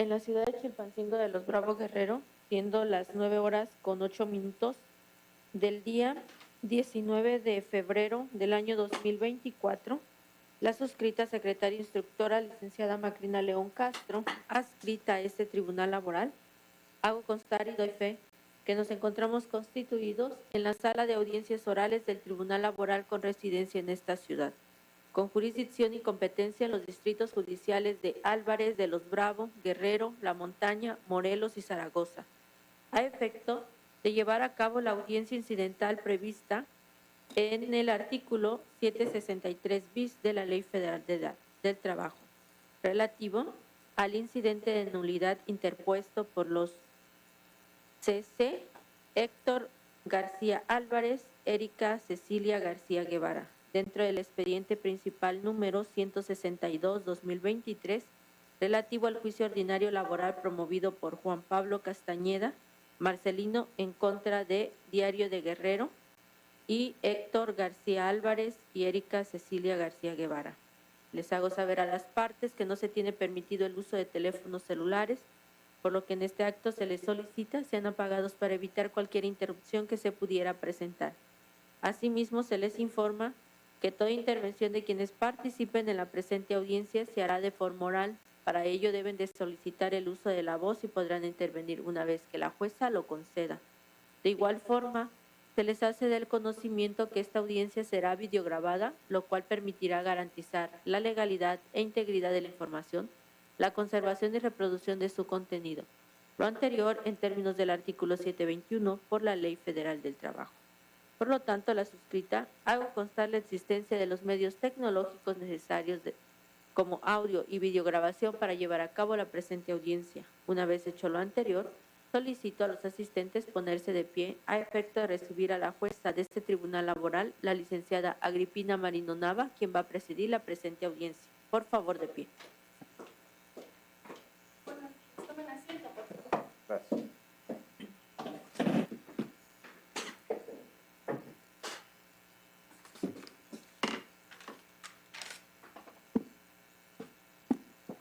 en la ciudad de Chilpancingo de los Bravo Guerrero, siendo las 9:08 del día 19 de febrero del año 2024, la suscrita secretaria instructora, licenciada Macrina León Castro, adscrita a este tribunal laboral, hago constar y doy fe que nos encontramos constituidos en la sala de audiencias orales del Tribunal Laboral con residencia en esta ciudad, con jurisdicción y competencia en los distritos judiciales de Álvarez, de los Bravo, Guerrero, La Montaña, Morelos y Zaragoza, a efecto de llevar a cabo la audiencia incidental prevista en el artículo 763 bis de la Ley Federal del Trabajo, relativo al incidente de nulidad interpuesto por los CC Héctor García Álvarez, Erika Cecilia García Guevara, dentro del expediente principal número 162/2023, relativo al juicio ordinario laboral promovido por Juan Pablo Castañeda Marcelino en contra de Diario de Guerrero y Héctor García Álvarez y Erika Cecilia García Guevara. Les hago saber a las partes que no se tiene permitido el uso de teléfonos celulares, por lo que en este acto se les solicita sean apagados para evitar cualquier interrupción que se pudiera presentar. Asimismo, se les informa que toda intervención de quienes participen en la presente audiencia se hará de forma oral. Para ello deben de solicitar el uso de la voz y podrán intervenir una vez que la jueza lo conceda. De igual forma, se les hace del conocimiento que esta audiencia será videograbada, lo cual permitirá garantizar la legalidad e integridad de la información, la conservación y reproducción de su contenido. Lo anterior en términos del artículo 721 por la Ley Federal del Trabajo. Por lo tanto, la suscrita hago constar la existencia de los medios tecnológicos necesarios como audio y videograbación para llevar a cabo la presente audiencia. Una vez hecho lo anterior, solicito a los asistentes ponerse de pie a efecto de recibir a la jueza de este tribunal laboral, la licenciada Agripina Marino Nava, quien va a presidir la presente audiencia. Por favor, de pie. Tomen asiento, por favor. Gracias.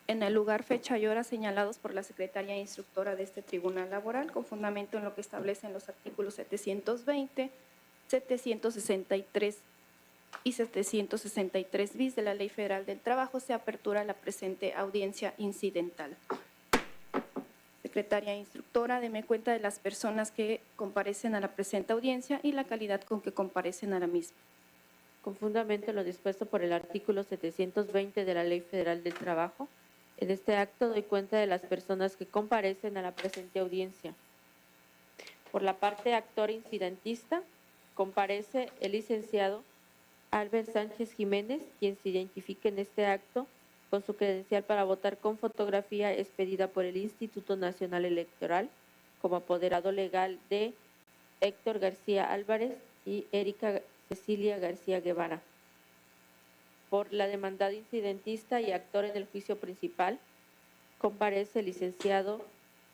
En el lugar, fecha y hora señalados por la secretaria instructora de este tribunal laboral, con fundamento en lo que establecen los artículos 720, 763 y 763 bis de la Ley Federal del Trabajo, se apertura la presente audiencia incidental. Secretaria instructora, deme cuenta de las personas que comparecen a la presente audiencia y la calidad con que comparecen a la misma. Con fundamento en lo dispuesto por el artículo 720 de la Ley Federal del Trabajo, en este acto doy cuenta de las personas que comparecen a la presente audiencia. Por la parte actor incidentista, comparece el licenciado Albert Sánchez Jiménez, quien se identifique en este acto con su credencial para votar con fotografía expedida por el Instituto Nacional Electoral como apoderado legal de Héctor García Álvarez y Erika Cecilia García Guevara. Por la demandada incidentista y actor en el juicio principal, comparece el licenciado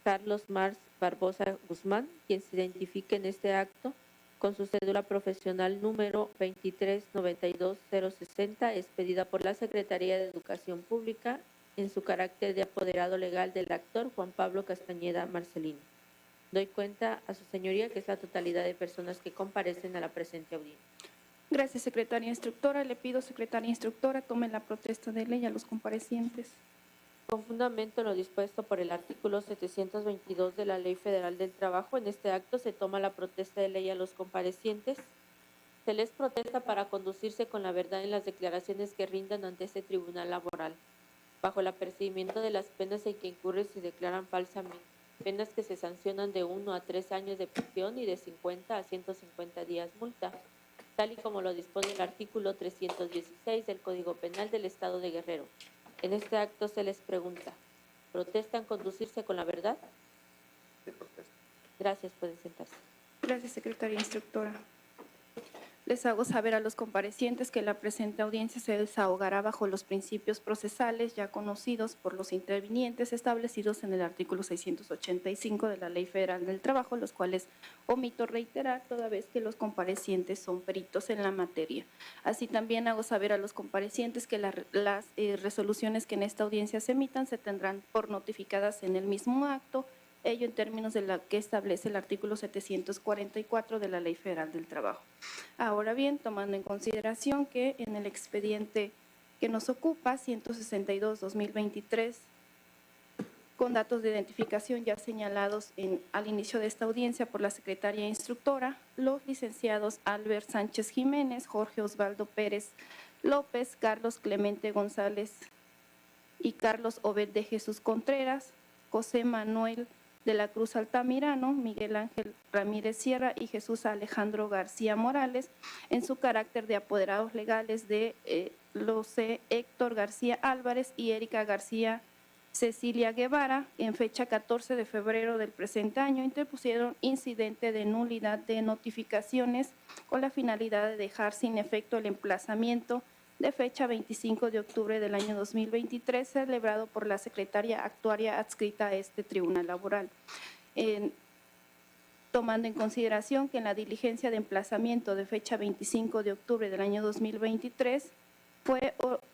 Carlos Mars Barbosa Guzmán, quien se identifique en este acto con su cédula profesional número 2392060, expedida por la Secretaría de Educación Pública en su carácter de apoderado legal del actor Juan Pablo Castañeda Marcelino. Doy cuenta a su señoría que es la totalidad de personas que comparecen a la presente audiencia. Gracias, secretaria instructora. Le pido, secretaria instructora, tome la protesta de ley a los comparecientes. Con fundamento en lo dispuesto por el artículo 722 de la Ley Federal del Trabajo, en este acto se toma la protesta de ley a los comparecientes. Se les protesta para conducirse con la verdad en las declaraciones que rindan ante este tribunal laboral, bajo el apercibimiento de las penas en que incurren si declaran falsamente, penas que se sancionan de 1 a 3 años de prisión y de 50 a 150 días multa, tal y como lo dispone el artículo 316 del Código Penal del Estado de Guerrero. En este acto se les pregunta, ¿protestan conducirse con la verdad? Sí, protesto. Gracias, pueden sentarse. Gracias, secretaria instructora. Les hago saber a los comparecientes que la presente audiencia se desahogará bajo los principios procesales ya conocidos por los intervinientes establecidos en el artículo 685 de la Ley Federal del Trabajo, los cuales omito reiterar toda vez que los comparecientes son peritos en la materia. Así también hago saber a los comparecientes que las resoluciones que en esta audiencia se emitan se tendrán por notificadas en el mismo acto, ello en términos de la que establece el artículo 744 de la Ley Federal del Trabajo. Ahora bien, tomando en consideración que en el expediente que nos ocupa, 162-2023, con datos de identificación ya señalados al inicio de esta audiencia por la secretaria instructora, los licenciados Albert Sánchez Jiménez, Jorge Osvaldo Pérez López, Carlos Clemente González y Carlos Obed de Jesús Contreras, José Manuel de la Cruz Altamirano, Miguel Ángel Ramírez Sierra y Jesús Alejandro García Morales, en su carácter de apoderados legales de Héctor García Álvarez y Erika García Cecilia Guevara, en fecha 14 de febrero del presente año, interpusieron incidente de nulidad de notificaciones con la finalidad de dejar sin efecto el emplazamiento de fecha 25 de octubre del año 2023, celebrado por la secretaria actuaria adscrita a este tribunal laboral. Tomando en consideración que en la diligencia de emplazamiento de fecha 25 de octubre del año 2023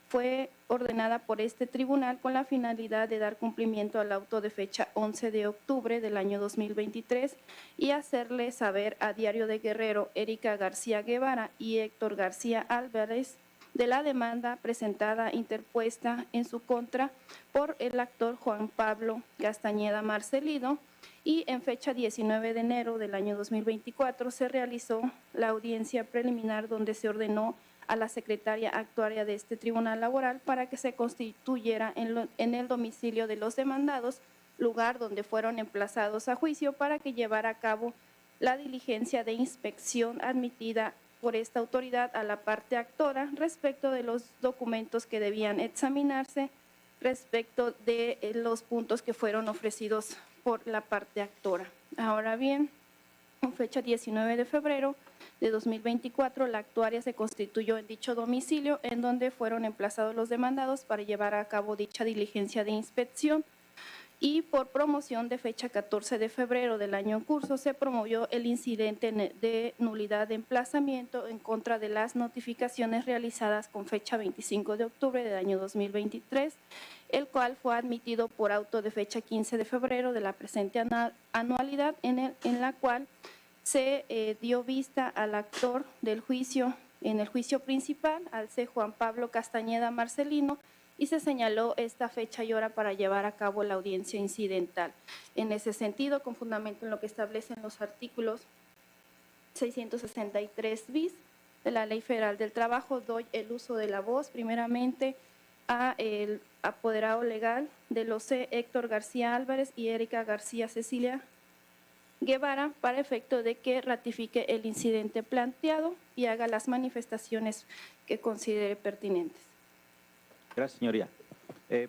fue ordenada por este tribunal con la finalidad de dar cumplimiento al auto de fecha 11 de octubre del año 2023 y hacerle saber a Diario de Guerrero, Erika García Guevara y Héctor García Álvarez de la demanda presentada interpuesta en su contra por el actor Juan Pablo Castañeda Marcelino, y en fecha 19 de enero del año 2024 se realizó la audiencia preliminar donde se ordenó a la secretaria actuaria de este tribunal laboral para que se constituyera en el domicilio de los demandados, lugar donde fueron emplazados a juicio, para que llevara a cabo la diligencia de inspección admitida por esta autoridad a la parte actora respecto de los documentos que debían examinarse respecto de los puntos que fueron ofrecidos por la parte actora. Ahora bien, en fecha 19 de febrero de 2024, la actuaria se constituyó en dicho domicilio en donde fueron emplazados los demandados para llevar a cabo dicha diligencia de inspección, y por promoción de fecha 14 de febrero del año en curso se promovió el incidente de nulidad de emplazamiento en contra de las notificaciones realizadas con fecha 25 de octubre del año 2023, el cual fue admitido por auto de fecha 15 de febrero de la presente anualidad, en la cual se dio vista al actor del juicio en el juicio principal, al C. Juan Pablo Castañeda Marcelino, y se señaló esta fecha y hora para llevar a cabo la audiencia incidental. En ese sentido, con fundamento en lo que establecen los artículos 663 bis de la Ley Federal del Trabajo, doy el uso de la voz primeramente a el apoderado legal de los C. Héctor García Álvarez y Erika García Cecilia Guevara para efecto de que ratifique el incidente planteado y haga las manifestaciones que considere pertinentes. Gracias, señoría.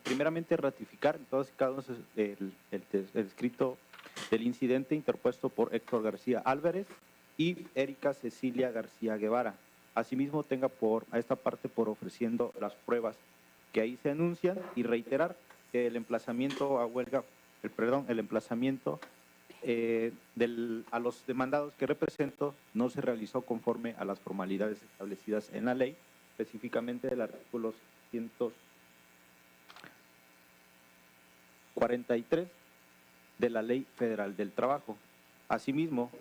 Primeramente, ratificar en todos y cada uno el escrito del incidente interpuesto por Héctor García Álvarez y Erika Cecilia García Guevara. Asimismo, tenga a esta parte por ofreciendo las pruebas que ahí se anuncian, y reiterar que el emplazamiento a huelga, el emplazamiento a los demandados que represento no se realizó conforme a las formalidades establecidas en la ley, específicamente del artículo 143 de la Ley Federal del Trabajo. Asimismo,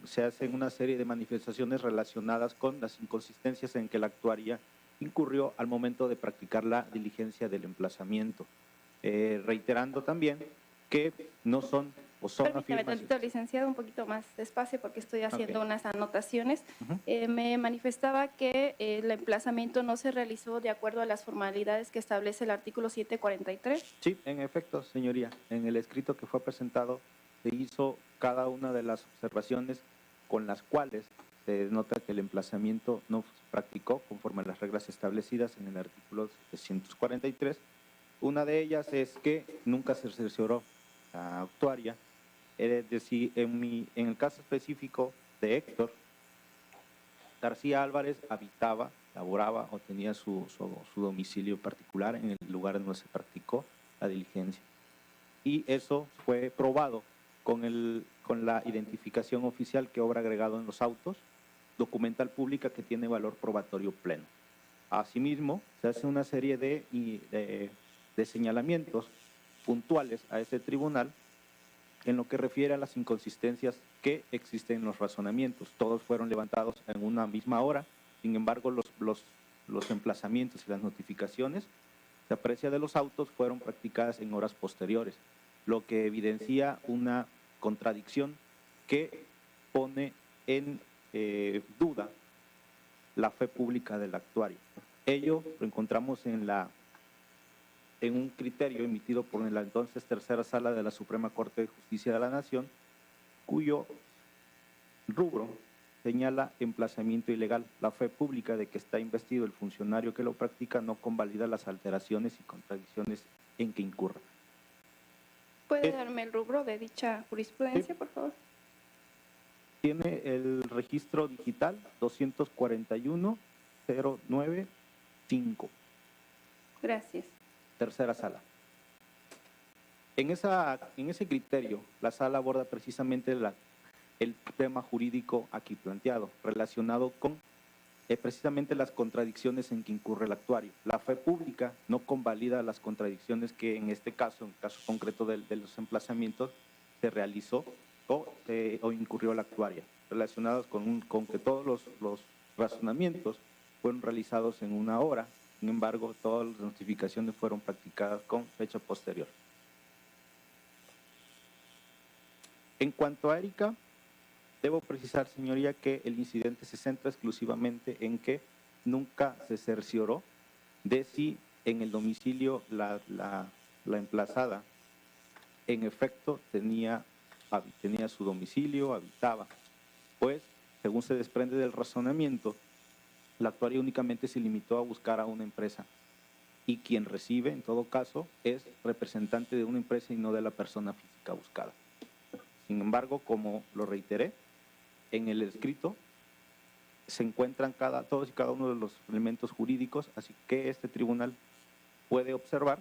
se hacen una serie de manifestaciones relacionadas con las inconsistencias en que la actuaria incurrió al momento de practicar la diligencia del emplazamiento, reiterando también que no son o son Permítame afirmaciones. tantito, licenciado, un poquito más despacio porque estoy haciendo unas anotaciones. Me manifestaba que el emplazamiento no se realizó de acuerdo a las formalidades que establece el artículo 743. Sí, en efecto, señoría, en el escrito que fue presentado se hizo cada una de las observaciones con las cuales se nota que el emplazamiento no se practicó conforme a las reglas establecidas en el artículo 743. Una de ellas es que nunca se cercioró la actuaria. Es decir, en el caso específico de Héctor, García Álvarez habitaba, laboraba o tenía su domicilio particular en el lugar donde se practicó la diligencia. Y eso fue probado con la identificación oficial que obra agregado en los autos, documental pública que tiene valor probatorio pleno. Asimismo, se hace una serie de señalamientos puntuales a este tribunal en lo que refiere a las inconsistencias que existen en los razonamientos. Todos fueron levantados en una misma hora, sin embargo, los emplazamientos y las notificaciones, se aprecia de los autos, fueron practicadas en horas posteriores, lo que evidencia una contradicción que pone en duda la fe pública del actuario. Ello lo encontramos en un criterio emitido por la entonces tercera sala de la Suprema Corte de Justicia de la Nación, cuyo rubro señala emplazamiento ilegal. La fe pública de que está investido el funcionario que lo practica no convalida las alteraciones y contradicciones en que incurra. ¿Puede darme el rubro de dicha jurisprudencia, por favor? Tiene el registro digital 241-095. Gracias. Tercera sala. En ese criterio, la sala aborda precisamente el tema jurídico aquí planteado, relacionado con precisamente las contradicciones en que incurre el actuario. La fe pública no convalida las contradicciones que en este caso, en el caso concreto de los emplazamientos, se realizó o incurrió la actuaria, relacionados con que todos los razonamientos fueron realizados en una hora. Sin embargo, todas las notificaciones fueron practicadas con fecha posterior. En cuanto a Erika, debo precisar, señoría, que el incidente se centra exclusivamente en que nunca se cercioró de si en el domicilio la emplazada en efecto tenía su domicilio, habitaba. Pues, según se desprende del razonamiento, la actuaria únicamente se limitó a buscar a una empresa y quien recibe, en todo caso, es representante de una empresa y no de la persona física buscada. Sin embargo, como lo reiteré, en el escrito se encuentran todos y cada uno de los elementos jurídicos, así que este tribunal puede observar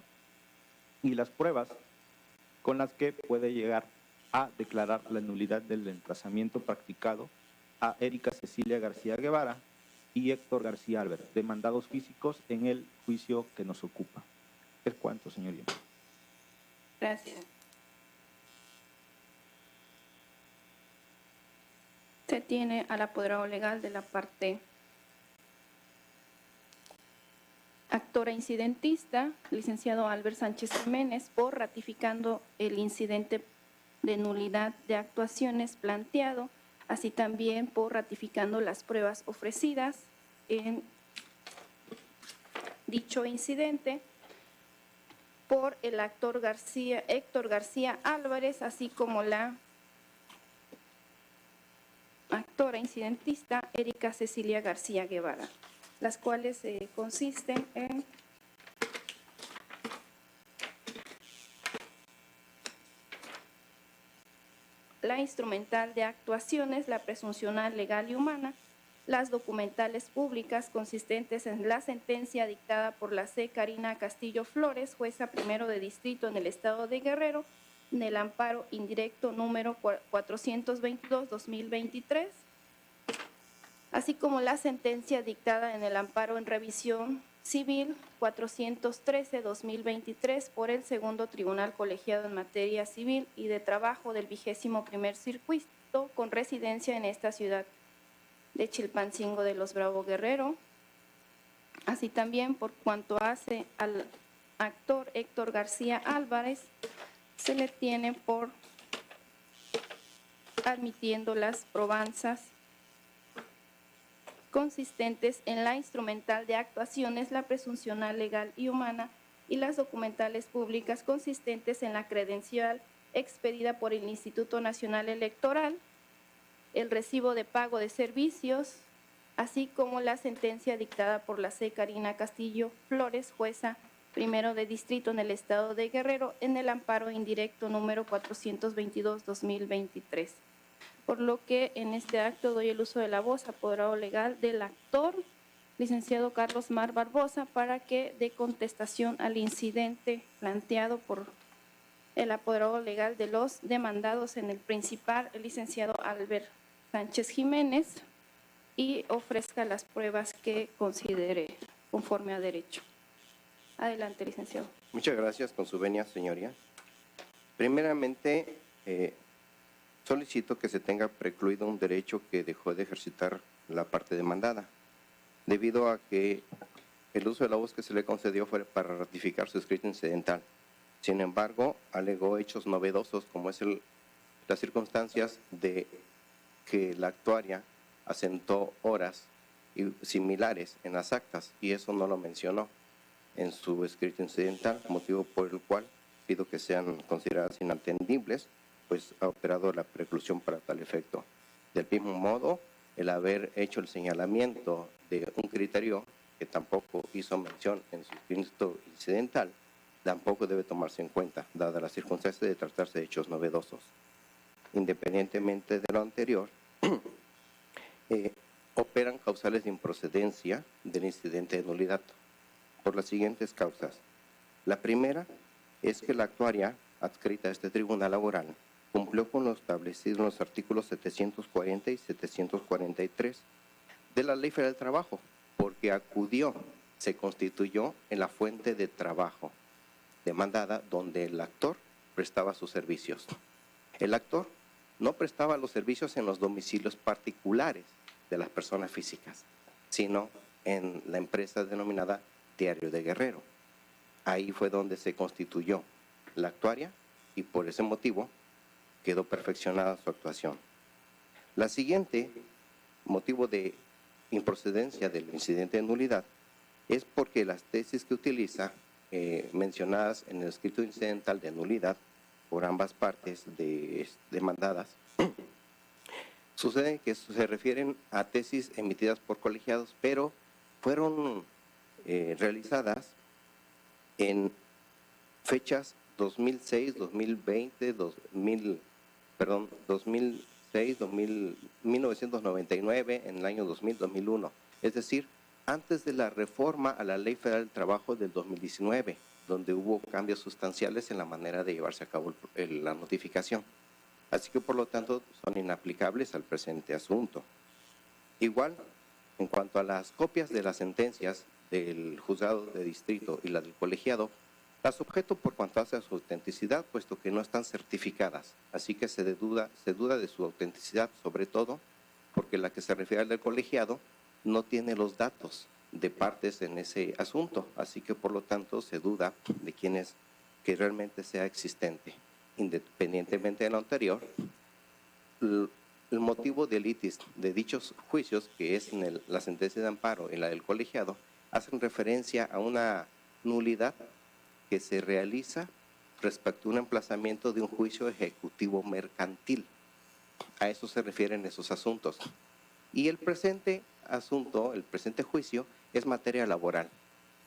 y las pruebas con las que puede llegar a declarar la nulidad del emplazamiento practicado a Erika Cecilia García Guevara y Héctor García Álvarez, demandados físicos en el juicio que nos ocupa. ¿Es cuánto, señoría? Gracias. Se tiene al apoderado legal de la parte actora incidentista, licenciado Albert Sánchez Jiménez, por ratificando el incidente de nulidad de actuaciones planteado, así también por ratificando las pruebas ofrecidas en dicho incidente por el actor Héctor García Álvarez, así como la actora incidentista Erika Cecilia García Guevara, las cuales consisten en la instrumental de actuaciones, la presuncional legal y humana, las documentales públicas consistentes en la sentencia dictada por la C. Karina Castillo Flores, jueza primero de distrito en el estado de Guerrero, en el amparo indirecto número 422-2023, así como la sentencia dictada en el amparo en revisión civil 413-2023 por el segundo Tribunal Colegiado en Materia Civil y de Trabajo del 21º Circuito con residencia en esta ciudad de Chilpancingo de los Bravo Guerrero, así también por cuanto hace al actor Héctor García Álvarez, se le tiene por admitiendo las probanzas consistentes en la instrumental de actuaciones, la presuncional legal y humana y las documentales públicas consistentes en la credencial expedida por el Instituto Nacional Electoral, el recibo de pago de servicios, así como la sentencia dictada por la C. Karina Castillo Flores, jueza primero de distrito en el estado de Guerrero, en el amparo indirecto número 422-2023. por lo que en este acto doy el uso de la voz, apoderado legal del actor, licenciado Carlos Mar Barbosa, para que dé contestación al incidente planteado por el apoderado legal de los demandados en el principal, el licenciado Albert Sánchez Jiménez, y ofrezca las pruebas que considere conforme a derecho. Adelante, licenciado. Muchas gracias. Con su venia, señoría. Primeramente, solicito que se tenga precluido un derecho que dejó de ejercitar la parte demandada, debido a que el uso de la voz que se le concedió fue para ratificar su escrito incidental. Sin embargo, alegó hechos novedosos, como es las circunstancias de que la actuaria asentó horas similares en las actas, y eso no lo mencionó en su escrito incidental, motivo por el cual pido que sean consideradas inatendibles, pues ha operado la preclusión para tal efecto. Del mismo modo, el haber hecho el señalamiento de un criterio que tampoco hizo mención en su escrito incidental, tampoco debe tomarse en cuenta, dada la circunstancia de tratarse de hechos novedosos. Independientemente de lo anterior, operan causales de improcedencia del incidente de nulidad por las siguientes causas. La primera es que la actuaria adscrita a este tribunal laboral cumplió con lo establecido en los artículos 740 y 743 de la Ley Federal del Trabajo, porque acudió, se constituyó en la fuente de trabajo demandada donde el actor prestaba sus servicios. El actor no prestaba los servicios en los domicilios particulares de las personas físicas, sino en la empresa denominada Diario de Guerrero. Ahí fue donde se constituyó la actuaria y por ese motivo quedó perfeccionada su actuación. La siguiente motivo de improcedencia del incidente de nulidad es porque las tesis que utiliza mencionadas en el escrito incidental de nulidad por ambas partes demandadas sucede que se refieren a tesis emitidas por colegiados, pero fueron realizadas en fechas 2006, 2020, 2006, 1999, en el año 2000, 2001. Es decir, antes de la reforma a la Ley Federal del Trabajo del 2019, donde hubo cambios sustanciales en la manera de llevarse a cabo la notificación. Así que, por lo tanto, son inaplicables al presente asunto. Igual, en cuanto a las copias de las sentencias del juzgado de distrito y la del colegiado, las objeto por cuanto hace a su autenticidad, puesto que no están certificadas. Así que se duda de su autenticidad, sobre todo porque la que se refiere al del colegiado no tiene los datos de partes en ese asunto. Así que, por lo tanto, se duda de quién es, que realmente sea existente. Independientemente de lo anterior, el motivo de litis de dichos juicios, que es en la sentencia de amparo y la del colegiado, hacen referencia a una nulidad que se realiza respecto a un emplazamiento de un juicio ejecutivo mercantil. A eso se refieren esos asuntos. Y el presente asunto, el presente juicio, es materia laboral.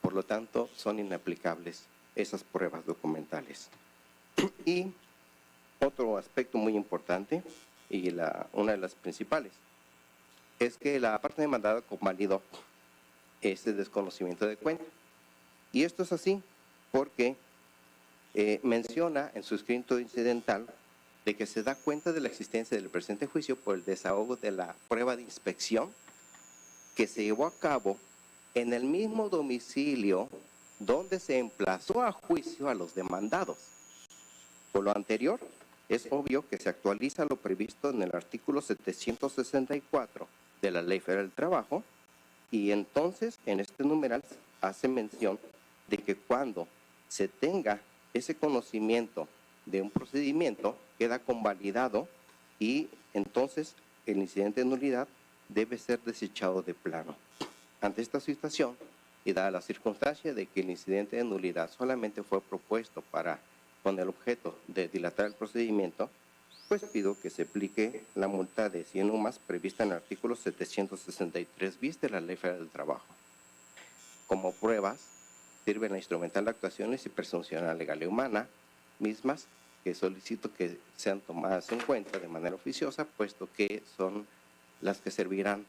Por lo tanto, son inaplicables esas pruebas documentales. Y otro aspecto muy importante, y una de las principales, es que la parte demandada convalidó este desconocimiento de cuenta. Y esto es así porque menciona en su escrito incidental de que se da cuenta de la existencia del presente juicio por el desahogo de la prueba de inspección que se llevó a cabo en el mismo domicilio donde se emplazó a juicio a los demandados. Por lo anterior, es obvio que se actualiza lo previsto en el artículo 764 de la Ley Federal del Trabajo, y entonces en este numeral hace mención de que cuando se tenga ese conocimiento de un procedimiento, queda convalidado y entonces el incidente de nulidad debe ser desechado de plano. Ante esta situación, y dada la circunstancia de que el incidente de nulidad solamente fue propuesto con el objeto de dilatar el procedimiento, pues pido que se aplique la multa de 100 UMAS prevista en el artículo 763 bis de la Ley Federal del Trabajo. Como pruebas, sirve la instrumental de actuaciones y presunción legal y humana, mismas que solicito que sean tomadas en cuenta de manera oficiosa, puesto que son las que servirán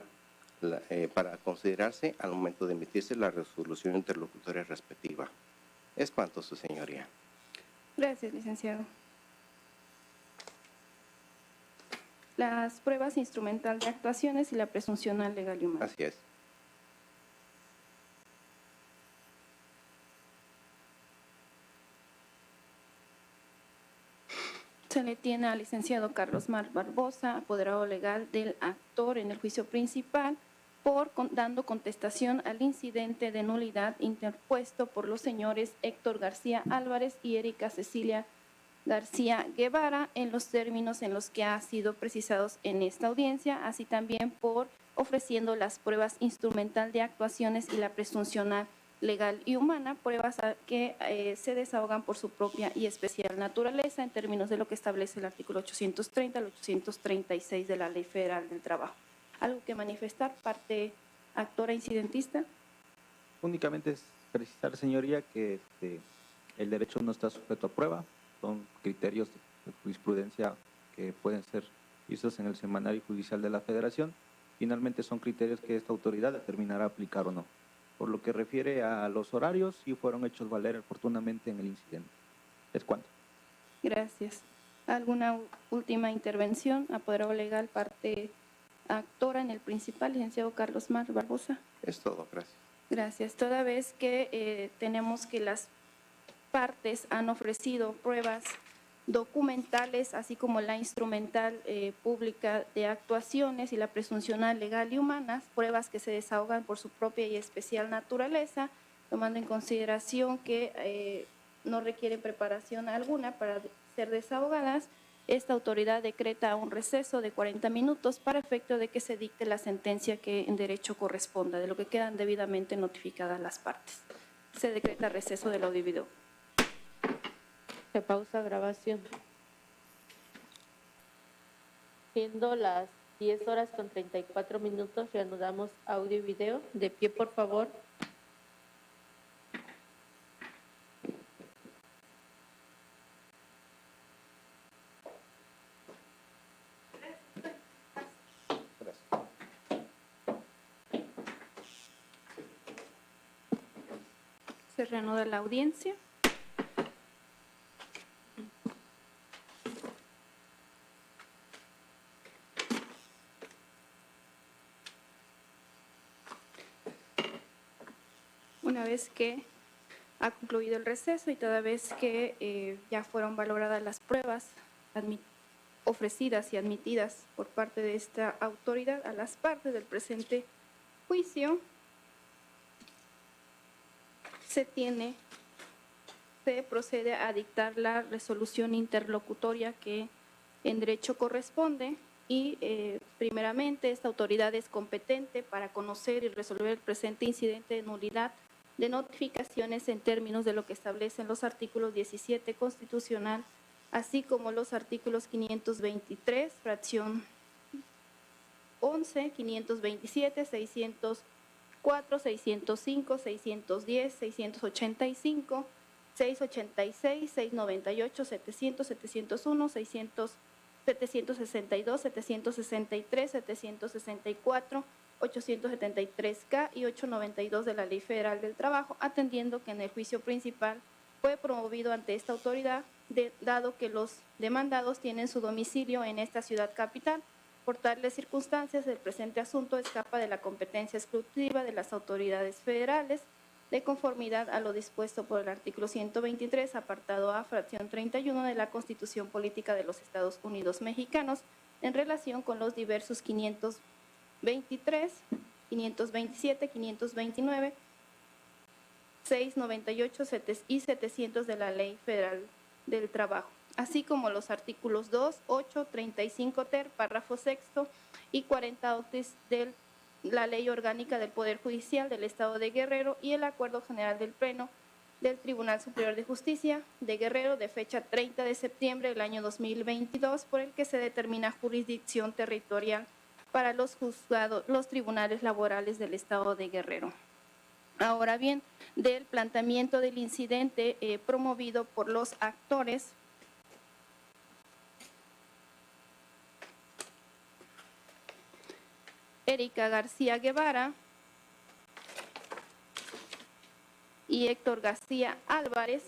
para considerarse al momento de emitirse la resolución interlocutoria respectiva. Es cuanto, su señoría. Gracias, licenciado. Las pruebas instrumental de actuaciones y la presuncional legal y humana. Así es. Se le tiene al licenciado Carlos Mar Barbosa, apoderado legal del actor en el juicio principal, dando contestación al incidente de nulidad interpuesto por los señores Héctor García Álvarez y Erika Cecilia García Guevara en los términos en los que ha sido precisados en esta audiencia, así también por ofreciendo las pruebas instrumental de actuaciones y la presuncional legal y humana, pruebas que se desahogan por su propia y especial naturaleza en términos de lo que establece el artículo 830 al 836 de la Ley Federal del Trabajo. ¿Algo que manifestar, parte actora incidentista? Únicamente es precisar, señoría, que el derecho no está sujeto a prueba. Son criterios de jurisprudencia que pueden ser vistos en el Semanario Judicial de la Federación. Finalmente son criterios que esta autoridad determinará aplicar o no. Por lo que refiere a los horarios, sí fueron hechos valer oportunamente en el incidente. Es cuanto. Gracias. ¿Alguna última intervención? Apoderado legal, parte actora en el principal, licenciado Carlos Mar Barbosa. Es todo, gracias. Gracias. Toda vez que tenemos que las partes han ofrecido pruebas documentales, así como la instrumental pública de actuaciones y la presuncional legal y humanas, pruebas que se desahogan por su propia y especial naturaleza, tomando en consideración que no requieren preparación alguna para ser desahogadas, esta autoridad decreta un receso de 40 minutos para efecto de que se dicte la sentencia que en derecho corresponda, de lo que quedan debidamente notificadas las partes. Se decreta receso del audio y video. Se pausa grabación. Siendo las 10:34, reanudamos audio y video. De pie, por favor. Se reanuda la audiencia. Una vez que ha concluido el receso y toda vez que ya fueron valoradas las pruebas ofrecidas y admitidas por parte de esta autoridad a las partes del presente juicio, se procede a dictar la resolución interlocutoria que en derecho corresponde y primeramente esta autoridad es competente para conocer y resolver el presente incidente de nulidad de notificaciones en términos de lo que establecen los artículos 17 constitucional, así como los artículos 523, fracción 11, 527, 604, 605, 610, 685, 686, 698, 700, 701, 762, 763, 764, 873K y 892 de la Ley Federal del Trabajo, atendiendo que en el juicio principal fue promovido ante esta autoridad, dado que los demandados tienen su domicilio en esta ciudad capital. Por tales circunstancias, el presente asunto escapa de la competencia exclusiva de las autoridades federales, de conformidad a lo dispuesto por el artículo 123, apartado A, fracción 31 de la Constitución Política de los Estados Unidos Mexicanos, en relación con los diversos 523, 527, 529, 698 y 700 de la Ley Federal del Trabajo, así como los artículos 2, 8, 35 ter, párrafo sexto y 40 octis de la Ley Orgánica del Poder Judicial del Estado de Guerrero y el Acuerdo General del Pleno del Tribunal Superior de Justicia de Guerrero de fecha 30 de septiembre del año 2022, por el que se determina jurisdicción territorial para los juzgados, los tribunales laborales del Estado de Guerrero. Ahora bien, del planteamiento del incidente promovido por los actores Erika García Guevara y Héctor García Álvarez,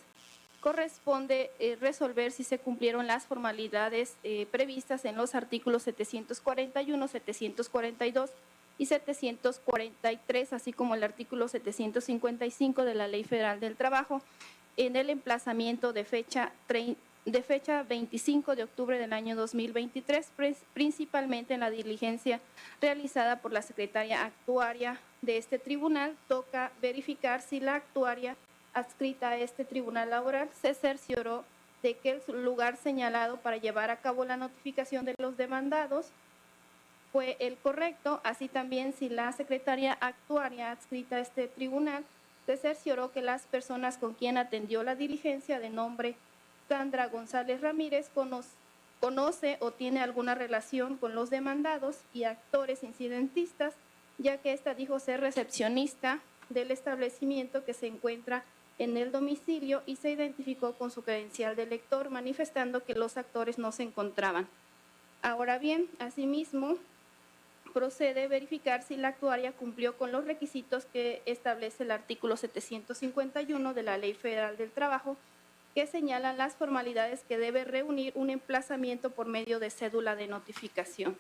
corresponde resolver si se cumplieron las formalidades previstas en los artículos 741, 742 y 743, así como el artículo 755 de la Ley Federal del Trabajo, en el emplazamiento de fecha 25 de octubre del año 2023, principalmente en la diligencia realizada por la secretaria actuaria de este tribunal. Toca verificar si la actuaria adscrita a este tribunal laboral se cercioró de que el lugar señalado para llevar a cabo la notificación de los demandados fue el correcto, así también si la secretaria actuaria adscrita a este tribunal se cercioró que las personas con quien atendió la diligencia de nombre Sandra González Ramírez conoce o tiene alguna relación con los demandados y actores incidentistas, ya que ésta dijo ser recepcionista del establecimiento que se encuentra en el domicilio y se identificó con su credencial de lector, manifestando que los actores no se encontraban. Ahora bien, asimismo, procede verificar si la actuaria cumplió con los requisitos que establece el artículo 751 de la Ley Federal del Trabajo, que señalan las formalidades que debe reunir un emplazamiento por medio de cédula de notificación.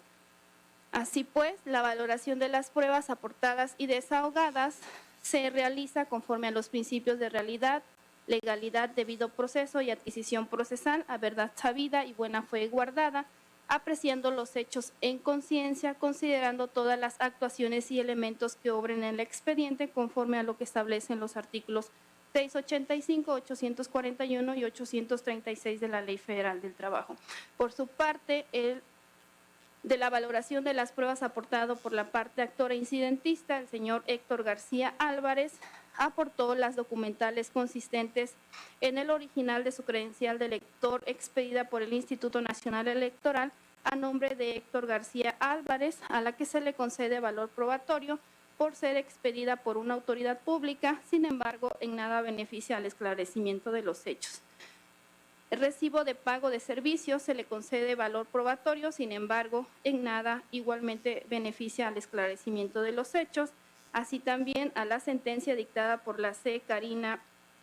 Así pues, la valoración de las pruebas aportadas y desahogadas se realiza conforme a los principios de realidad, legalidad, debido proceso y adquisición procesal, a verdad sabida y buena fe guardada, apreciando los hechos en conciencia, considerando todas las actuaciones y elementos que obren en el expediente conforme a lo que establecen los artículos 685, 841 y 836 de la Ley Federal del Trabajo. Por su parte, de la valoración de las pruebas aportado por la parte actora incidentista, el señor Héctor García Álvarez aportó las documentales consistentes en el original de su credencial de lector expedida por el Instituto Nacional Electoral a nombre de Héctor García Álvarez, a la que se le concede valor probatorio por ser expedida por una autoridad pública, sin embargo, en nada beneficia al esclarecimiento de los hechos. El recibo de pago de servicios se le concede valor probatorio, sin embargo, en nada igualmente beneficia al esclarecimiento de los hechos, así también a la sentencia dictada por la C. Karina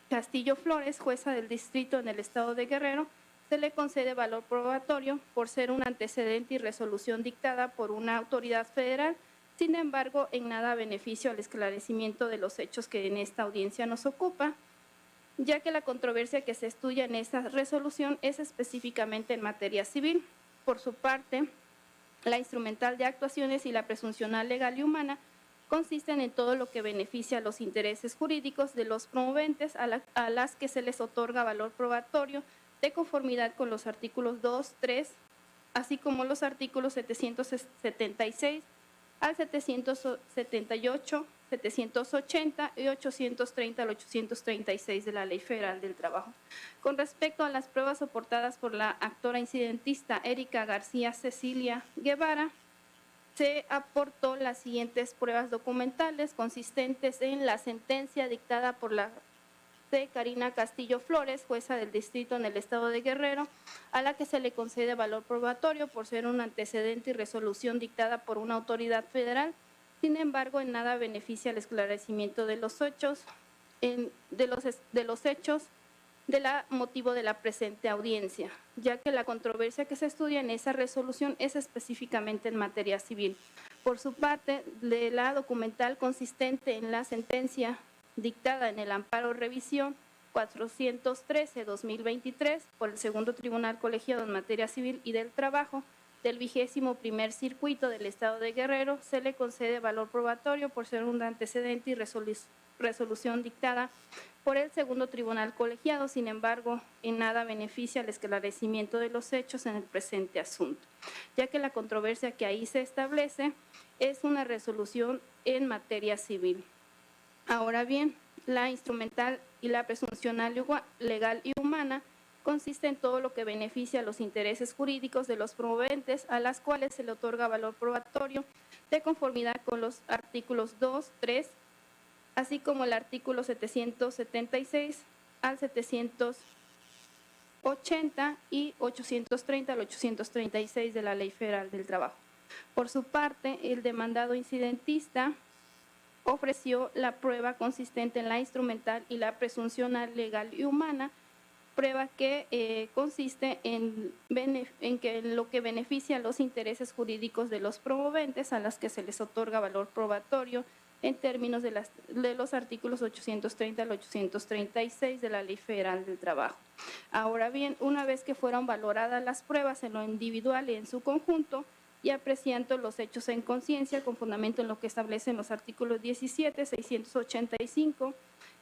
Castillo Flores, jueza del distrito en el estado de Guerrero, se le concede valor probatorio por ser un antecedente y resolución dictada por una autoridad federal, sin embargo, en nada beneficio al esclarecimiento de los hechos que en esta audiencia nos ocupa, ya que la controversia que se estudia en esta resolución es específicamente en materia civil. Por su parte, la instrumental de actuaciones y la presuncional legal y humana consisten en todo lo que beneficia a los intereses jurídicos de los promoventes, a las que se les otorga valor probatorio de conformidad con los artículos 2, 3, así como los artículos 776 al 778, 780 y 830 al 836 de la Ley Federal del Trabajo. Con respecto a las pruebas soportadas por la actora incidentista Erika García Cecilia Guevara, se aportó las siguientes pruebas documentales consistentes en la sentencia dictada por la C. Karina Castillo Flores, jueza del distrito en el estado de Guerrero, a la que se le concede valor probatorio por ser un antecedente y resolución dictada por una autoridad federal. Sin embargo, en nada beneficia el esclarecimiento de los hechos, de la motivo de la presente audiencia, ya que la controversia que se estudia en esa resolución es específicamente en materia civil. Por su parte, de la documental consistente en la sentencia dictada en el amparo revisión 413-2023 por el Segundo Tribunal Colegiado en Materia Civil y del Trabajo del 21º Circuito del Estado de Guerrero, se le concede valor probatorio por ser un antecedente y resolución dictada por el Segundo Tribunal Colegiado, sin embargo, en nada beneficia el esclarecimiento de los hechos en el presente asunto, ya que la controversia que ahí se establece es una resolución en materia civil. Ahora bien, la instrumental y la presuncional legal y humana consiste en todo lo que beneficia a los intereses jurídicos de los promoventes, a las cuales se le otorga valor probatorio de conformidad con los artículos 2, 3, así como el artículo 776 al 780 y 830 al 836 de la Ley Federal del Trabajo. Por su parte, el demandado incidentista ofreció la prueba consistente en la instrumental y la presunción legal y humana, prueba que consiste en que lo que beneficia los intereses jurídicos de los promoventes a las que se les otorga valor probatorio en términos de los artículos 830 al 836 de la Ley Federal del Trabajo. Ahora bien, una vez que fueron valoradas las pruebas en lo individual y en su conjunto, y apreciando los hechos en conciencia con fundamento en lo que establecen los artículos 17, 685,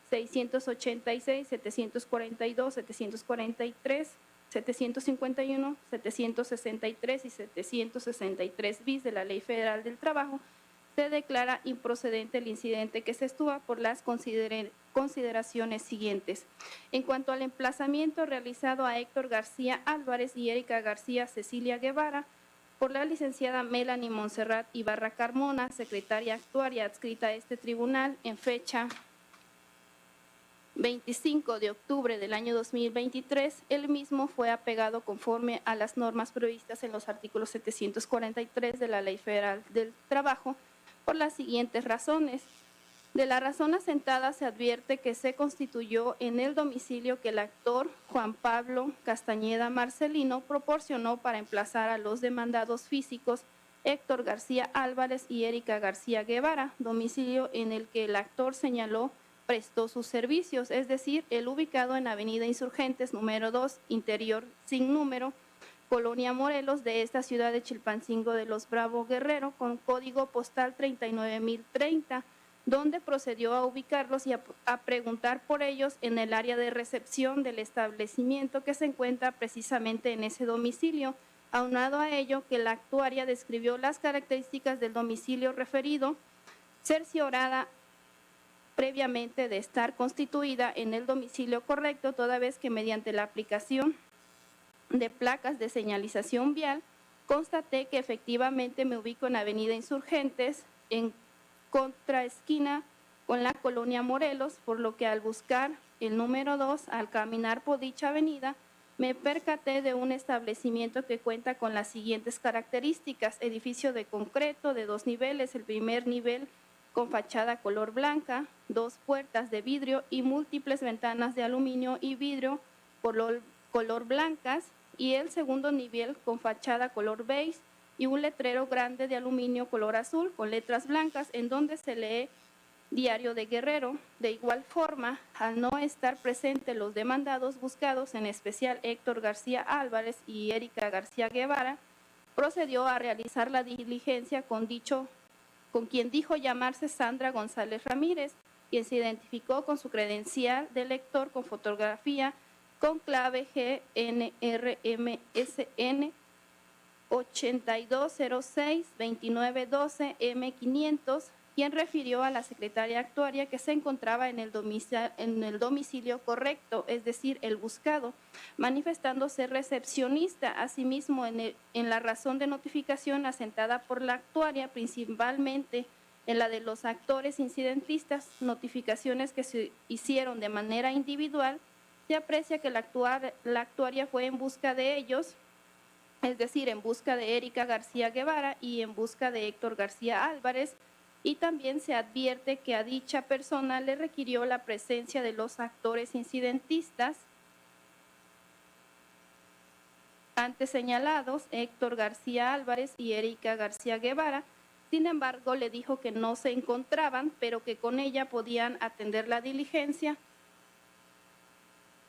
686, 742, 743, 751, 763 y 763 bis de la Ley Federal del Trabajo, se declara improcedente el incidente que se estuvo por las consideraciones siguientes. En cuanto al emplazamiento realizado a Héctor García Álvarez y Erika García Cecilia Guevara, por la licenciada Melanie Montserrat Ibarra Carmona, secretaria actuaria adscrita a este tribunal en fecha 25 de octubre del año 2023, el mismo fue apegado conforme a las normas previstas en los artículos 743 de la Ley Federal del Trabajo por las siguientes razones. De la razón asentada se advierte que se constituyó en el domicilio que el actor Juan Pablo Castañeda Marcelino proporcionó para emplazar a los demandados físicos Héctor García Álvarez y Erika García Guevara, domicilio en el que el actor señaló prestó sus servicios, es decir, el ubicado en Avenida Insurgentes, número 2, interior sin número, Colonia Morelos, de esta ciudad de Chilpancingo de los Bravo Guerrero, con código postal 39030, donde procedió a ubicarlos y a preguntar por ellos en el área de recepción del establecimiento que se encuentra precisamente en ese domicilio. Aunado a ello, que la actuaria describió las características del domicilio referido, cerciorada previamente de estar constituida en el domicilio correcto, toda vez que mediante la aplicación de placas de señalización vial, constaté que efectivamente me ubico en Avenida Insurgentes, en contraesquina con la Colonia Morelos, por lo que al buscar el número 2, al caminar por dicha avenida, me percaté de un establecimiento que cuenta con las siguientes características: edificio de concreto de 2 niveles, el primer nivel con fachada color blanca, 2 puertas de vidrio y múltiples ventanas de aluminio y vidrio color blancas, y el segundo nivel con fachada color beige y un letrero grande de aluminio color azul con letras blancas en donde se lee Diario de Guerrero. De igual forma, al no estar presentes los demandados buscados, en especial Héctor García Álvarez y Erika García Guevara, procedió a realizar la diligencia con quien dijo llamarse Sandra González Ramírez, quien se identificó con su credencial de lector con fotografía con clave GNRMSN 8206-2912-M500, quien refirió a la secretaria actuaria que se encontraba en el domicilio correcto, es decir, el buscado, manifestándose recepcionista. Asimismo, en la razón de notificación asentada por la actuaria, principalmente en la de los actores incidentistas, notificaciones que se hicieron de manera individual, se aprecia que la actuaria fue en busca de ellos, es decir, en busca de Erika García Guevara y en busca de Héctor García Álvarez, y también se advierte que a dicha persona le requirió la presencia de los actores incidentistas antes señalados, Héctor García Álvarez y Erika García Guevara. Sin embargo, le dijo que no se encontraban, pero que con ella podían atender la diligencia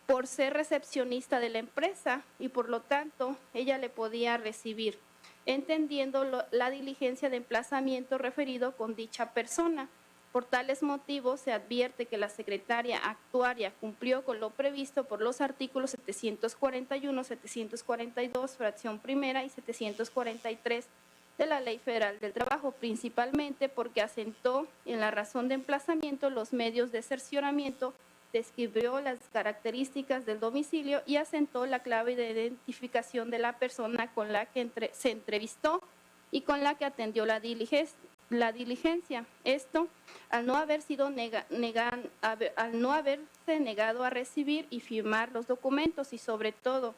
por ser recepcionista de la empresa y por lo tanto ella le podía recibir, entendiendo la diligencia de emplazamiento referido con dicha persona. Por tales motivos se advierte que la secretaria actuaria cumplió con lo previsto por los artículos 741, 742, fracción primera y 743 de la Ley Federal del Trabajo, principalmente porque asentó en la razón de emplazamiento los medios de cercioramiento, describió las características del domicilio y asentó la clave de identificación de la persona con la que se entrevistó y con la que atendió la diligencia. Esto al no haberse negado a recibir y firmar los documentos, y sobre todo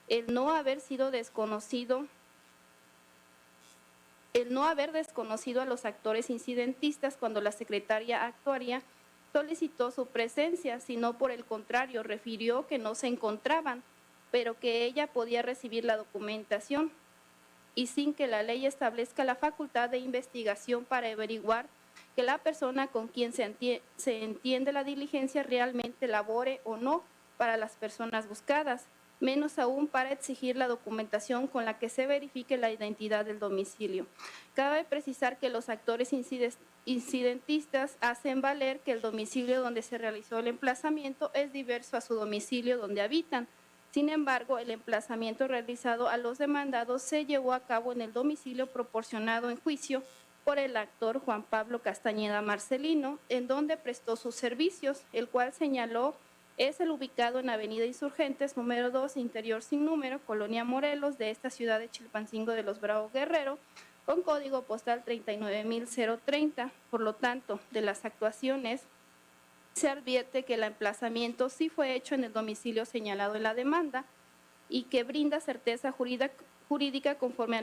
el no haber sido desconocido el no haber desconocido a los actores incidentistas cuando la secretaria actuaria solicitó su presencia, sino por el contrario, refirió que no se encontraban, pero que ella podía recibir la documentación y sin que la ley establezca la facultad de investigación para averiguar que la persona con quien se entiende la diligencia realmente labore o no para las personas buscadas, menos aún para exigir la documentación con la que se verifique la identidad del domicilio. Cabe precisar que los actores incidentistas hacen valer que el domicilio donde se realizó el emplazamiento es diverso a su domicilio donde habitan. Sin embargo, el emplazamiento realizado a los demandados se llevó a cabo en el domicilio proporcionado en juicio por el actor Juan Pablo Castañeda Marcelino, en donde prestó sus servicios, el cual señaló es el ubicado en Avenida Insurgentes, número 2, interior sin número, Colonia Morelos, de esta ciudad de Chilpancingo de los Bravo Guerrero, con código postal 39,030. Por lo tanto, de las actuaciones se advierte que el emplazamiento sí fue hecho en el domicilio señalado en la demanda y que brinda certeza jurídica conforme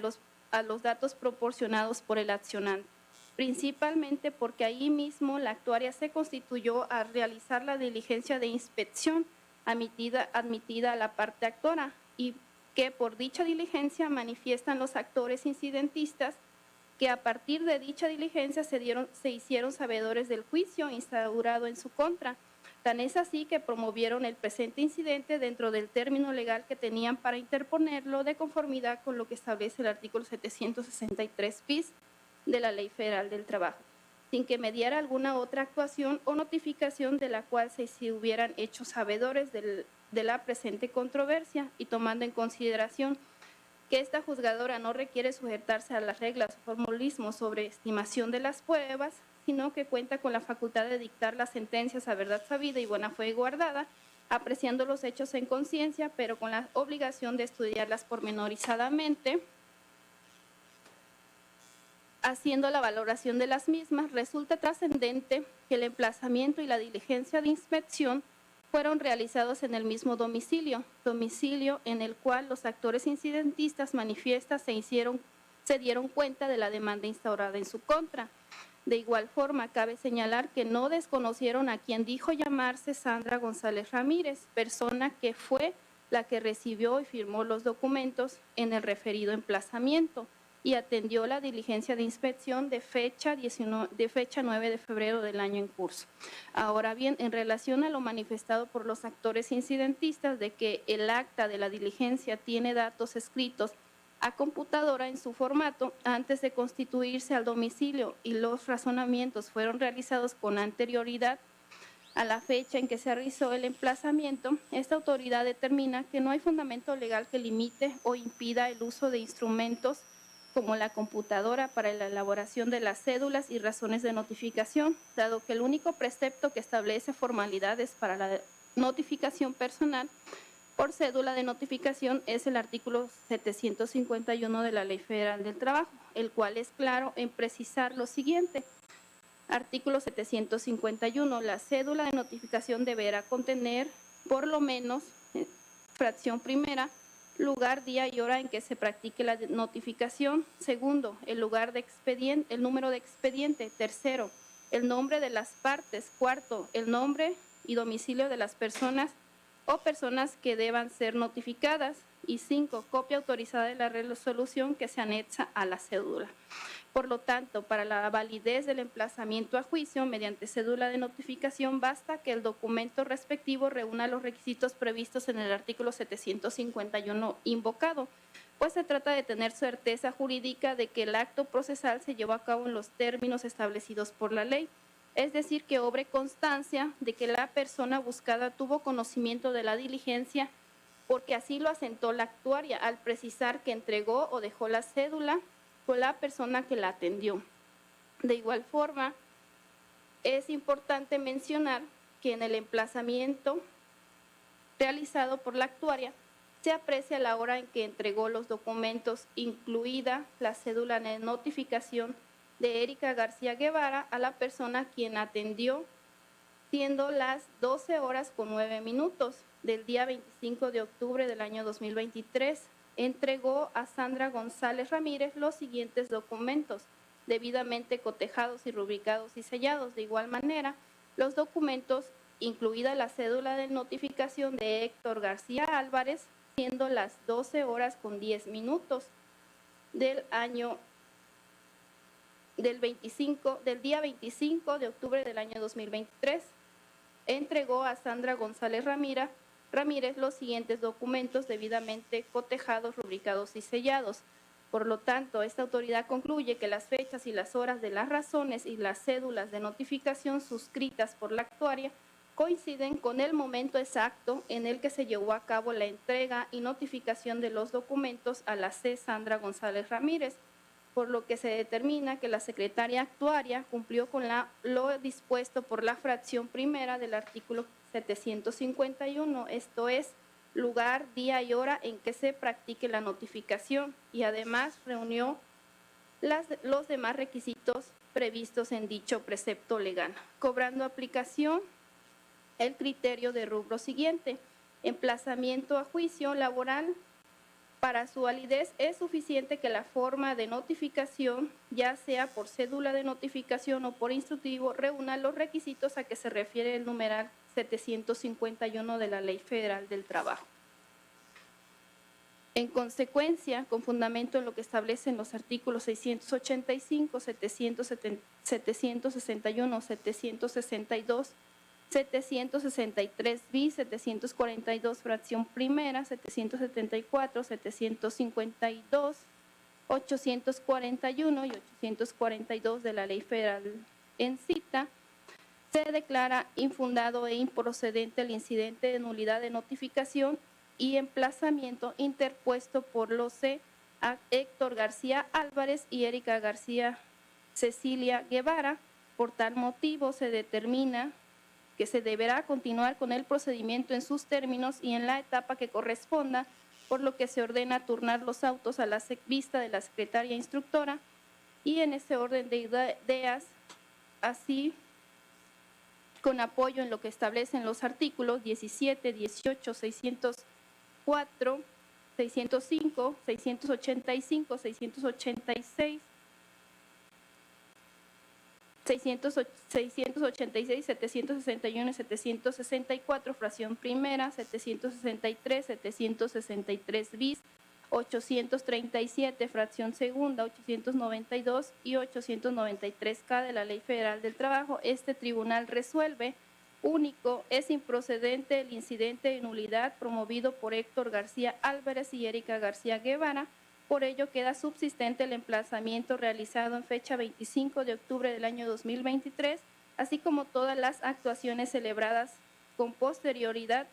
a los datos proporcionados por el accionante, principalmente porque ahí mismo la actuaria se constituyó a realizar la diligencia de inspección admitida a la parte actora y que por dicha diligencia manifiestan los actores incidentistas que a partir de dicha diligencia se hicieron sabedores del juicio instaurado en su contra. Tan es así que promovieron el presente incidente dentro del término legal que tenían para interponerlo de conformidad con lo que establece el artículo 763 bis de la Ley Federal del Trabajo, sin que mediara alguna otra actuación o notificación de la cual se hubieran hecho sabedores de la presente controversia y tomando en consideración que esta juzgadora no requiere sujetarse a las reglas o formalismos sobre estimación de las pruebas, sino que cuenta con la facultad de dictar las sentencias a verdad sabida y buena fe guardada, apreciando los hechos en conciencia, pero con la obligación de estudiarlas pormenorizadamente, haciendo la valoración de las mismas. Resulta trascendente que el emplazamiento y la diligencia de inspección fueron realizados en el mismo domicilio en el cual los actores incidentistas manifiestas se dieron cuenta de la demanda instaurada en su contra. De igual forma, cabe señalar que no desconocieron a quien dijo llamarse Sandra González Ramírez, persona que fue la que recibió y firmó los documentos en el referido emplazamiento y atendió la diligencia de inspección de fecha 9 de febrero del año en curso. Ahora bien, en relación a lo manifestado por los actores incidentistas de que el acta de la diligencia tiene datos escritos a computadora en su formato antes de constituirse al domicilio y los razonamientos fueron realizados con anterioridad a la fecha en que se realizó el emplazamiento, esta autoridad determina que no hay fundamento legal que limite o impida el uso de instrumentos como la computadora para la elaboración de las cédulas y razones de notificación, dado que el único precepto que establece formalidades para la notificación personal por cédula de notificación es el artículo 751 de la Ley Federal del Trabajo, el cual es claro en precisar lo siguiente. Artículo 751. La cédula de notificación deberá contener por lo menos, fracción primera, lugar, día y hora en que se practique la notificación. Segundo, el lugar de expediente, el número de expediente. Tercero, el nombre de las partes. Cuarto, el nombre y domicilio de las personas o personas que deban ser notificadas. Y 5, copia autorizada de la resolución que se anexa a la cédula. Por lo tanto, para la validez del emplazamiento a juicio mediante cédula de notificación basta que el documento respectivo reúna los requisitos previstos en el artículo 751 invocado, pues se trata de tener certeza jurídica de que el acto procesal se llevó a cabo en los términos establecidos por la ley, es decir, que obre constancia de que la persona buscada tuvo conocimiento de la diligencia porque así lo asentó la actuaria al precisar que entregó o dejó la cédula con la persona que la atendió. De igual forma, es importante mencionar que en el emplazamiento realizado por la actuaria se aprecia la hora en que entregó los documentos, incluida la cédula de notificación de Erika García Guevara a la persona quien atendió, siendo las 12:09 del día 25 de octubre del año 2023, entregó a Sandra González Ramírez los siguientes documentos, debidamente cotejados y rubricados y sellados. De igual manera, los documentos, incluida la cédula de notificación de Héctor García Álvarez, siendo las 12:10 del día 25 de octubre del año 2023, entregó a Sandra González Ramírez los siguientes documentos debidamente cotejados, rubricados y sellados. Por lo tanto, esta autoridad concluye que las fechas y las horas de las razones y las cédulas de notificación suscritas por la actuaria coinciden con el momento exacto en el que se llevó a cabo la entrega y notificación de los documentos a la C. Sandra González Ramírez, por lo que se determina que la secretaria actuaria cumplió con lo dispuesto por la fracción primera del artículo 751, esto es, lugar, día y hora en que se practique la notificación, y además reunió los demás requisitos previstos en dicho precepto legal, cobrando aplicación el criterio de rubro siguiente: emplazamiento a juicio laboral. Para su validez es suficiente que la forma de notificación, ya sea por cédula de notificación o por instructivo, reúna los requisitos a que se refiere el numeral 751 de la Ley Federal del Trabajo. En consecuencia, con fundamento en lo que establecen los artículos 685, 761, 762, 763 bis, 742 fracción primera, 774, 752, 841 y 842 de la Ley Federal en cita, se declara infundado e improcedente el incidente de nulidad de notificación y emplazamiento interpuesto por los C. Héctor García Álvarez y Erika García Cecilia Guevara. Por tal motivo, se determina que se deberá continuar con el procedimiento en sus términos y en la etapa que corresponda, por lo que se ordena turnar los autos a la vista de la secretaria instructora y en ese orden de ideas, así con apoyo en lo que establecen los artículos 17, 18, 604, 605, 685, 686, 686, 761 y 764, fracción primera, 763, 763 bis, 837, fracción segunda, 892 y 893K de la Ley Federal del Trabajo. Este tribunal resuelve: único, es improcedente el incidente de nulidad promovido por Héctor García Álvarez y Erika García Guevara. Por ello, queda subsistente el emplazamiento realizado en fecha 25 de octubre del año 2023, así como todas las actuaciones celebradas con posterioridad,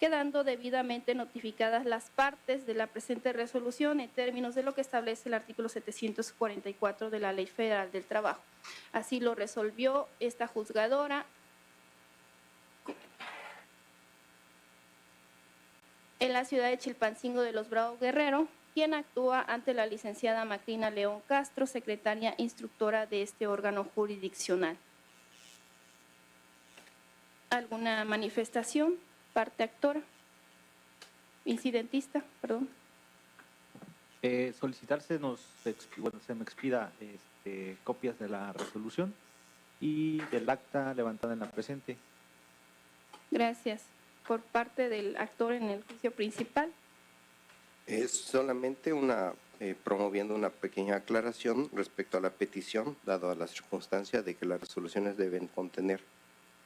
quedando debidamente notificadas las partes de la presente resolución en términos de lo que establece el artículo 744 de la Ley Federal del Trabajo. Así lo resolvió esta juzgadora en la ciudad de Chilpancingo de los Bravo Guerrero, quien actúa ante la licenciada Macrina León Castro, secretaria instructora de este órgano jurisdiccional. ¿Alguna manifestación? Parte actora, incidentista, perdón. Solicitarse se me expida copias de la resolución y del acta levantada en la presente. Gracias. Por parte del actor en el juicio principal. Es solamente promoviendo una pequeña aclaración respecto a la petición, dado a la circunstancia de que las resoluciones deben contener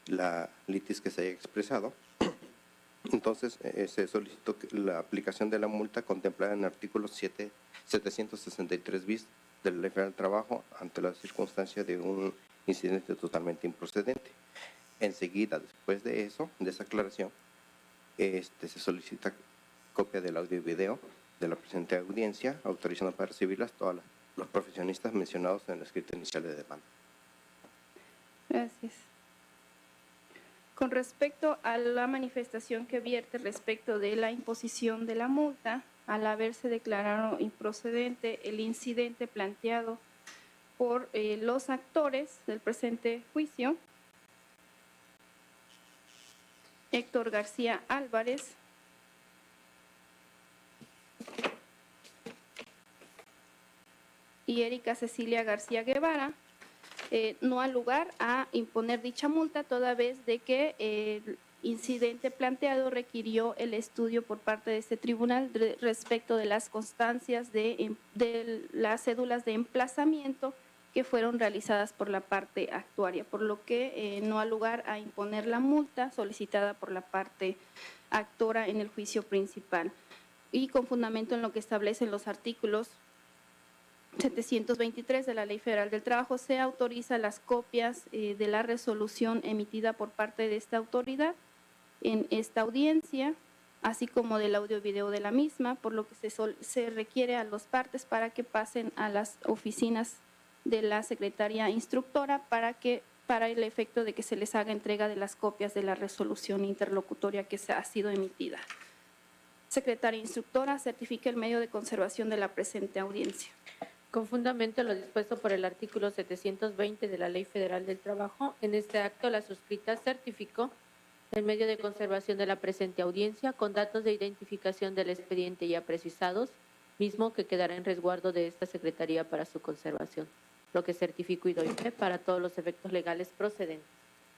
la litis que se haya expresado. Entonces, se solicitó la aplicación de la multa contemplada en el artículo 763 bis de la Ley Federal del Trabajo ante la circunstancia de un incidente totalmente improcedente. Enseguida, después de eso, de esa aclaración, se solicita copia del audio y video de la presente audiencia, autorizando para recibirlas todos los profesionistas mencionados en el escrito inicial de demanda. Gracias. Con respecto a la manifestación que vierte respecto de la imposición de la multa, al haberse declarado improcedente el incidente planteado por los actores del presente juicio, Héctor García Álvarez, y Erika Cecilia García Guevara, no ha lugar a imponer dicha multa, toda vez de que el incidente planteado requirió el estudio por parte de este tribunal respecto de las constancias de las cédulas de emplazamiento que fueron realizadas por la parte actuaria, por lo que no ha lugar a imponer la multa solicitada por la parte actora en el juicio principal. Y con fundamento en lo que establecen los artículos 723 de la Ley Federal del Trabajo, se autoriza las copias de la resolución emitida por parte de esta autoridad en esta audiencia, así como del audio-video de la misma, por lo que se requiere a las partes para que pasen a las oficinas de la Secretaría Instructora para el efecto de que se les haga entrega de las copias de la resolución interlocutoria que ha sido emitida. Secretaria Instructora, certifica el medio de conservación de la presente audiencia. Con fundamento en lo dispuesto por el artículo 720 de la Ley Federal del Trabajo, en este acto la suscrita certificó el medio de conservación de la presente audiencia con datos de identificación del expediente ya precisados, mismo que quedará en resguardo de esta Secretaría para su conservación, lo que certifico y doy fe para todos los efectos legales procedentes.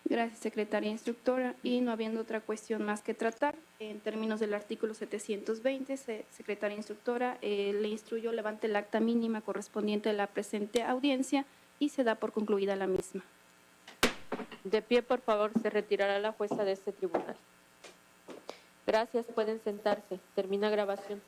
Gracias, Secretaria Instructora. Y no habiendo otra cuestión más que tratar, en términos del artículo 720, Secretaria Instructora le instruyó levante el acta mínima correspondiente a la presente audiencia y se da por concluida la misma. De pie, por favor, se retirará la jueza de este tribunal. Gracias, pueden sentarse. Termina grabación.